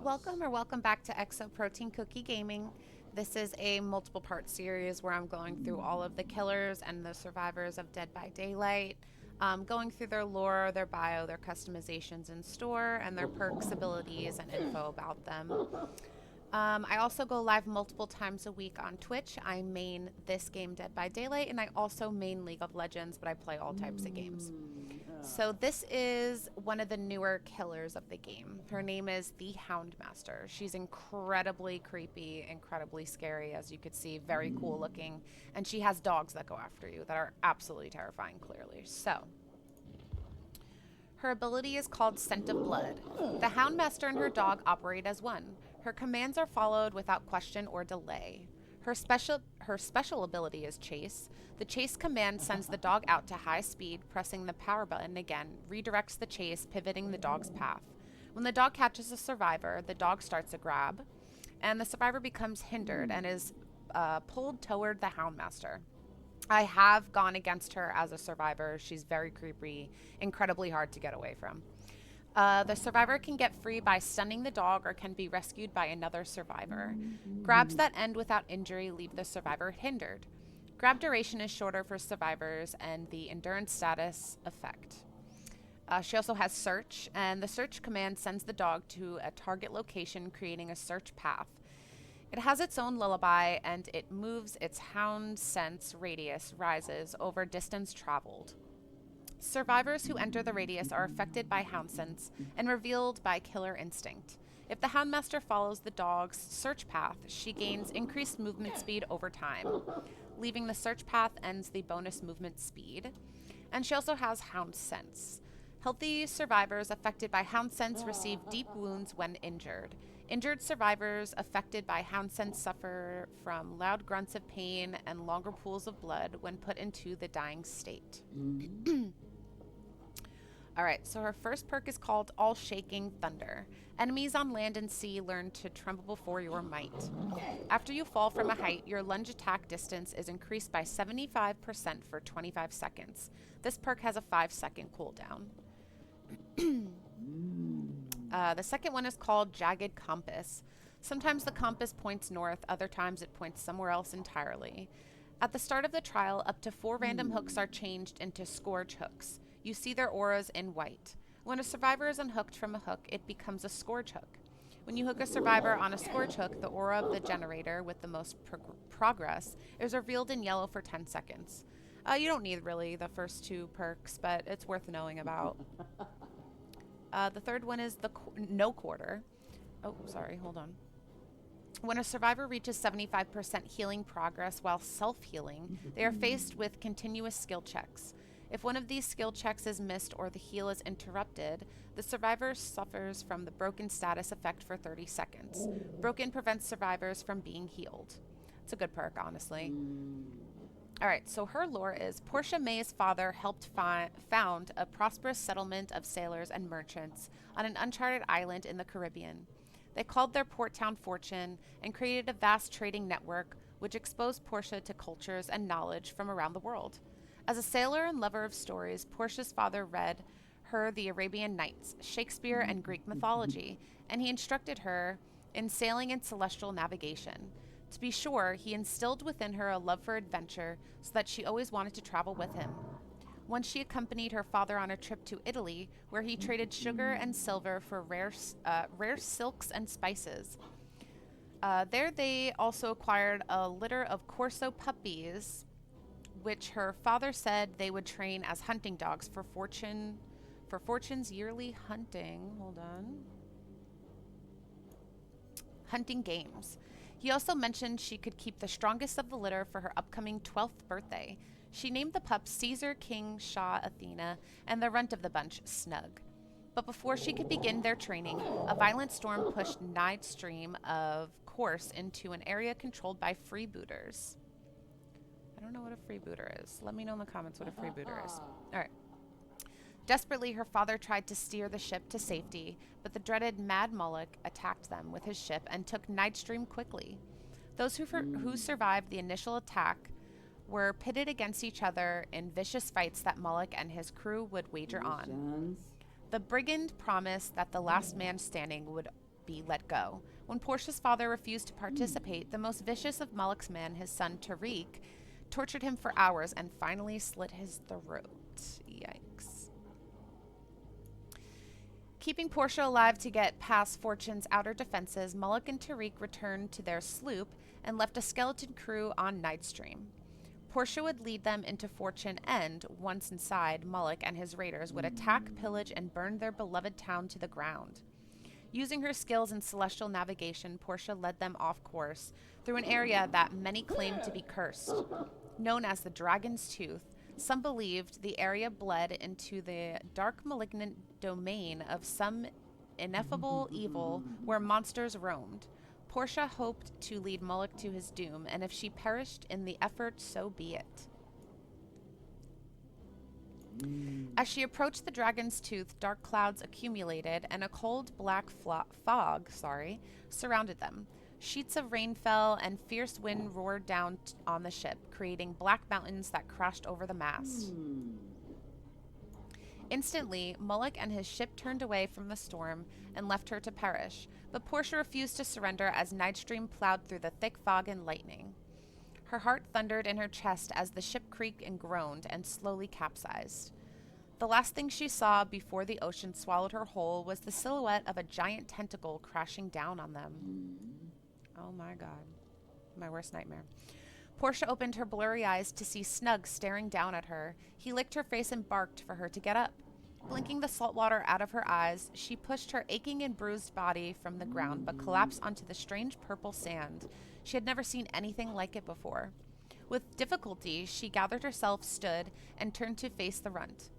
Welcome or welcome back to Exo Protein Cookie Gaming. This is a multiple part series where I'm going through all of the killers and the survivors of Dead by Daylight, going through their lore, their bio, their customizations in store, and their perks, abilities, and info about them. I also go live multiple times a week on Twitch. I main this game, Dead by Daylight, and I also main League of Legends, but I play all types of games. So this is one of the newer killers of the game. Her name is the Houndmaster. She's incredibly creepy, incredibly scary, as you could see, very cool looking, and she has dogs that go after you that are absolutely terrifying, clearly. So her ability is called Scent of Blood. The Houndmaster and her dog operate as one. Her commands are followed without question or delay. Her special ability is Chase. The Chase command sends the dog out to high speed, pressing the power button again, redirects the chase, pivoting the dog's path. When the dog catches a survivor, the dog starts a grab, and the survivor becomes hindered and is pulled toward the Houndmaster. I have gone against her as a survivor. She's very creepy, incredibly hard to get away from. The survivor can get free by stunning the dog or can be rescued by another survivor. Grabs that end without injury leave the survivor hindered. Grab duration is shorter for survivors and the endurance status effect. She also has search, and the search command sends the dog to a target location, creating a search path. It has its own lullaby, and it moves its hound sense radius rises over distance traveled. Survivors who enter the radius are affected by hound sense and revealed by killer instinct. If the Houndmaster follows the dog's search path, she gains increased movement speed over time. Leaving the search path ends the bonus movement speed. And she also has hound sense. Healthy survivors affected by hound sense receive deep wounds when injured. Injured survivors affected by hound sense suffer from loud grunts of pain and longer pools of blood when put into the dying state. Alright, so her first perk is called All Shaking Thunder. Enemies on land and sea learn to tremble before your might. After you fall from a height, your lunge attack distance is increased by 75% for 25 seconds. This perk has a 5-second cooldown. The second one is called Jagged Compass. Sometimes the compass points north, other times it points somewhere else entirely. At the start of the trial, up to 4 random hooks are changed into Scourge hooks. You see their auras in white. When a survivor is unhooked from a hook, it becomes a Scourge hook. When you hook a survivor on a Scourge hook, the aura of the generator with the most progress is revealed in yellow for 10 seconds. You don't need really the first 2 perks, but it's worth knowing about. The third one is the No Quarter. Oh, sorry, hold on. When a survivor reaches 75% healing progress while self-healing, they are faced with continuous skill checks. If one of these skill checks is missed or the heal is interrupted, the survivor suffers from the broken status effect for 30 seconds. Broken prevents survivors from being healed. It's a good perk, honestly. Alright, so her lore is Portia May's father helped found a prosperous settlement of sailors and merchants on an uncharted island in the Caribbean. They called their port town Fortune and created a vast trading network which exposed Portia to cultures and knowledge from around the world. As a sailor and lover of stories, Portia's father read her the Arabian Nights, Shakespeare, and Greek mythology, and he instructed her in sailing and celestial navigation. To be sure, he instilled within her a love for adventure so that she always wanted to travel with him. Once she accompanied her father on a trip to Italy, where he traded sugar and silver for rare silks and spices. There they also acquired a litter of Corso puppies, which her father said they would train as hunting dogs for Fortune's yearly hunting games. He also mentioned she could keep the strongest of the litter for her upcoming 12th birthday. She named the pups Caesar, King, Shaw, Athena, and the runt of the bunch, Snug. But before she could begin their training, a violent storm pushed Nightstream of course into an area controlled by freebooters. I don't know what a freebooter is. Let me know in the comments what a freebooter is. Alright. Desperately, her father tried to steer the ship to safety, but the dreaded Mad Moloch attacked them with his ship and took Nightstream quickly. Those who survived the initial attack were pitted against each other in vicious fights that Moloch and his crew would wager on. The brigand promised that the last man standing would be let go. When Portia's father refused to participate, the most vicious of Moloch's men, his son Tariq, tortured him for hours and finally slit his throat. Yikes. Keeping Portia alive to get past Fortune's outer defenses, Moloch and Tariq returned to their sloop and left a skeleton crew on Nightstream. Portia would lead them into Fortune, and, once inside, Moloch and his raiders would attack, pillage, and burn their beloved town to the ground. Using her skills in celestial navigation, Portia led them off course through an area that many claimed to be cursed. Known as the Dragon's Tooth, some believed the area bled into the dark malignant domain of some ineffable evil where monsters roamed. Portia hoped to lead Moloch to his doom, and if she perished in the effort, so be it. As she approached the Dragon's Tooth, dark clouds accumulated, and a cold black fog surrounded them. Sheets of rain fell, and fierce wind roared down on the ship, creating black mountains that crashed over the mast. Instantly, Moloch and his ship turned away from the storm and left her to perish, but Portia refused to surrender as Nightstream plowed through the thick fog and lightning. Her heart thundered in her chest as the ship creaked and groaned and slowly capsized. The last thing she saw before the ocean swallowed her whole was the silhouette of a giant tentacle crashing down on them. Oh my God. My worst nightmare. Portia opened her blurry eyes to see Snug staring down at her. He licked her face and barked for her to get up. Blinking the salt water out of her eyes, she pushed her aching and bruised body from the ground but collapsed onto the strange purple sand. She had never seen anything like it before. With difficulty, she gathered herself, stood, and turned to face the runt.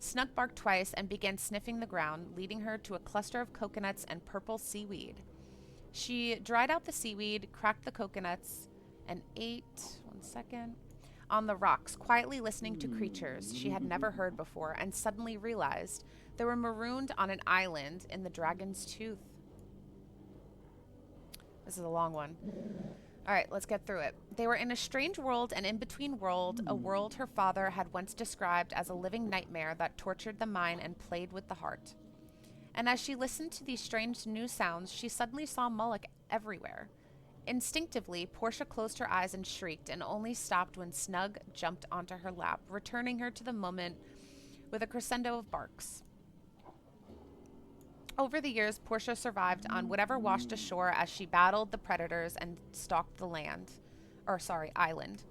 Snug barked twice and began sniffing the ground, leading her to a cluster of coconuts and purple seaweed. She dried out the seaweed, cracked the coconuts, and ate, on the rocks, quietly listening to creatures she had never heard before, and suddenly realized they were marooned on an island in the Dragon's Tooth. This is a long one. All right, let's get through it. They were in a strange world, an in-between world, a world her father had once described as a living nightmare that tortured the mind and played with the heart. And as she listened to these strange new sounds, she suddenly saw Moloch everywhere. Instinctively, Portia closed her eyes and shrieked, and only stopped when Snug jumped onto her lap, returning her to the moment with a crescendo of barks. Over the years, Portia survived on whatever washed ashore as she battled the predators and stalked the island.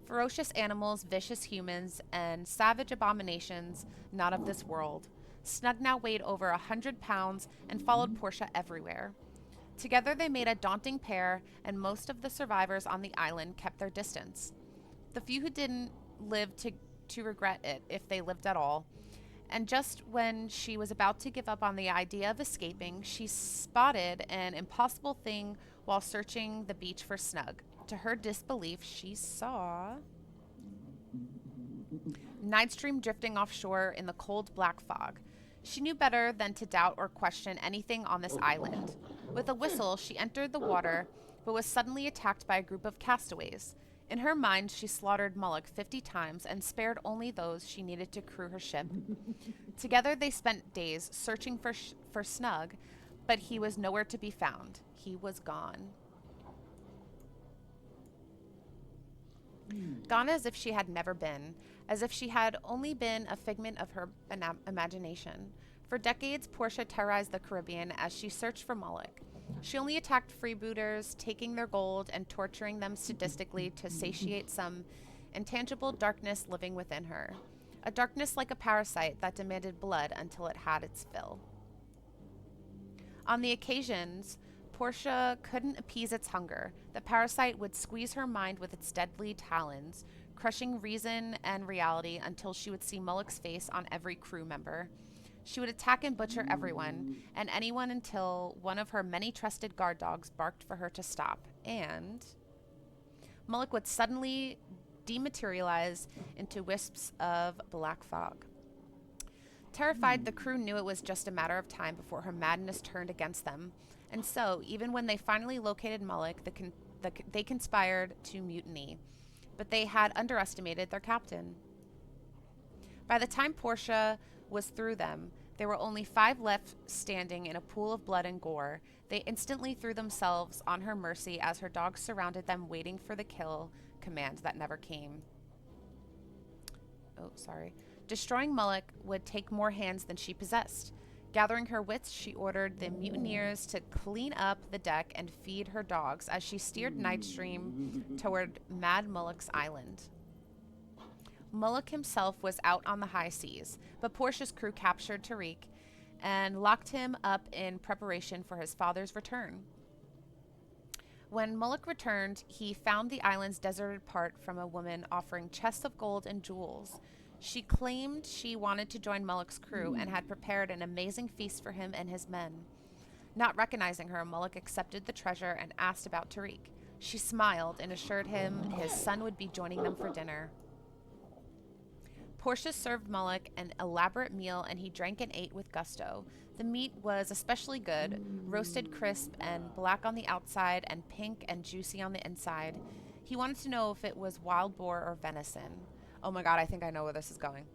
Ferocious animals, vicious humans, and savage abominations not of this world. Snug now weighed over 100 pounds and followed Portia everywhere. Together they made a daunting pair, and most of the survivors on the island kept their distance. The few who didn't live to regret it, if they lived at all. And just when she was about to give up on the idea of escaping, she spotted an impossible thing while searching the beach for Snug. To her disbelief, she saw Nightstream drifting offshore in the cold black fog. She knew better than to doubt or question anything on this island. With a whistle, she entered the water, but was suddenly attacked by a group of castaways. In her mind, she slaughtered Moloch 50 times and spared only those she needed to crew her ship. Together, they spent days searching for Snug, but he was nowhere to be found. He was gone. Gone as if she had never been, as if she had only been a figment of her imagination. For decades, Portia terrorized the Caribbean as she searched for Moloch. She only attacked freebooters, taking their gold and torturing them sadistically to satiate some intangible darkness living within her. A darkness like a parasite that demanded blood until it had its fill. On the occasions Portia couldn't appease its hunger, the parasite would squeeze her mind with its deadly talons, crushing reason and reality until she would see Moloch's face on every crew member. She would attack and butcher everyone, and anyone until one of her many trusted guard dogs barked for her to stop. And Moloch would suddenly dematerialize into wisps of black fog. Terrified, the crew knew it was just a matter of time before her madness turned against them. And so, even when they finally located Moloch, they conspired to mutiny. But they had underestimated their captain. By the time Portia was through them, There were only 5 left standing in a pool of blood and gore. They instantly threw themselves on her mercy as her dogs surrounded them, waiting for the kill command that never came. Oh, sorry. Destroying Mullock would take more hands than she possessed. Gathering her wits, she ordered the mutineers to clean up the deck and feed her dogs as she steered Nightstream toward Mad Mullock's island. Mullock himself was out on the high seas, but Portia's crew captured Tariq and locked him up in preparation for his father's return. When Mullock returned, he found the island's deserted part from a woman offering chests of gold and jewels. She claimed she wanted to join Mullock's crew and had prepared an amazing feast for him and his men. Not recognizing her, Mullock accepted the treasure and asked about Tariq. She smiled and assured him his son would be joining them for dinner. Portia served Mullock an elaborate meal, and he drank and ate with gusto. The meat was especially good, roasted crisp and black on the outside and pink and juicy on the inside. He wanted to know if it was wild boar or venison. Oh my god, I think I know where this is going.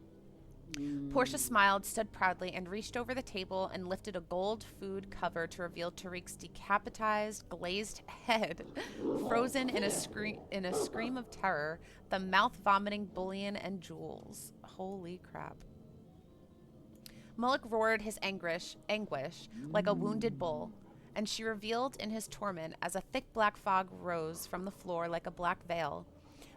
Portia smiled, stood proudly, and reached over the table and lifted a gold food cover to reveal Tariq's decapitized, glazed head, frozen in a scream of terror, the mouth vomiting bullion and jewels. Holy crap. Mullock roared his anguish like a wounded bull, and she revealed in his torment as a thick black fog rose from the floor like a black veil.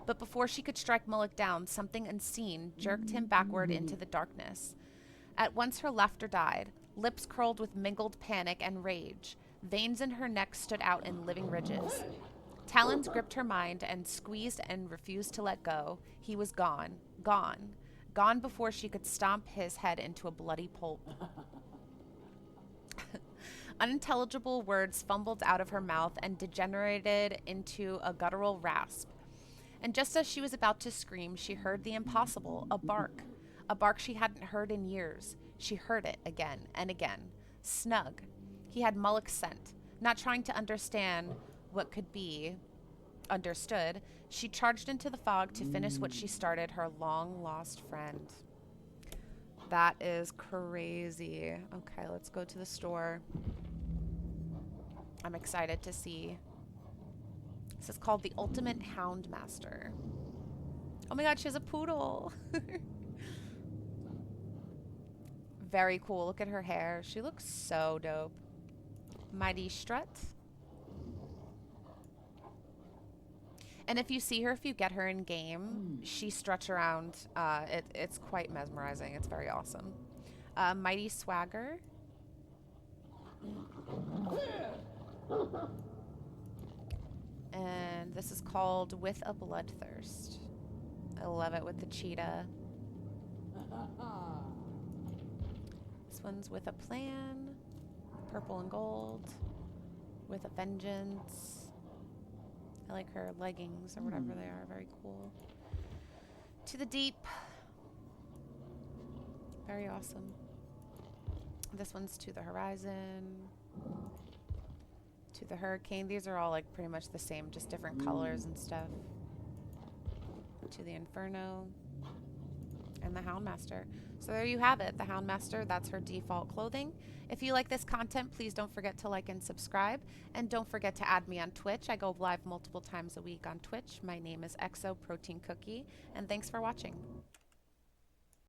But before she could strike Mullock down, something unseen jerked him backward into the darkness. At once her laughter died, lips curled with mingled panic and rage. Veins in her neck stood out in living ridges. Talons gripped her mind and squeezed and refused to let go. He was gone, gone before she could stomp his head into a bloody pulp. Unintelligible words fumbled out of her mouth and degenerated into a guttural rasp. And just as she was about to scream, she heard the impossible, a bark she hadn't heard in years. She heard it again and again. Snug. He had Mullock's scent. Not trying to understand what could be understood, she charged into the fog to finish what she started, her long-lost friend. That is crazy. Okay, let's go to the store. I'm excited to see. This is called the Ultimate Houndmaster. Oh my god, she has a poodle. Very cool. Look at her hair. She looks so dope. Mighty Strut. And if you see her, if you get her in game, she struts around. It's quite mesmerizing. It's very awesome. Mighty Swagger. And this is called With a Bloodthirst. I love it with the cheetah. This one's With a Plan. Purple and gold. With a Vengeance. I like her leggings or whatever they are. Very cool. To the Deep. Very awesome. This one's To the Horizon. To the Hurricane. These are all like pretty much the same, just different colors and stuff. To the Inferno. And the Houndmaster. So there you have it, the Houndmaster. That's her default clothing. If you like this content, please don't forget to like and subscribe. And don't forget to add me on Twitch. I go live multiple times a week on Twitch. My name is Exo Protein Cookie. And thanks for watching.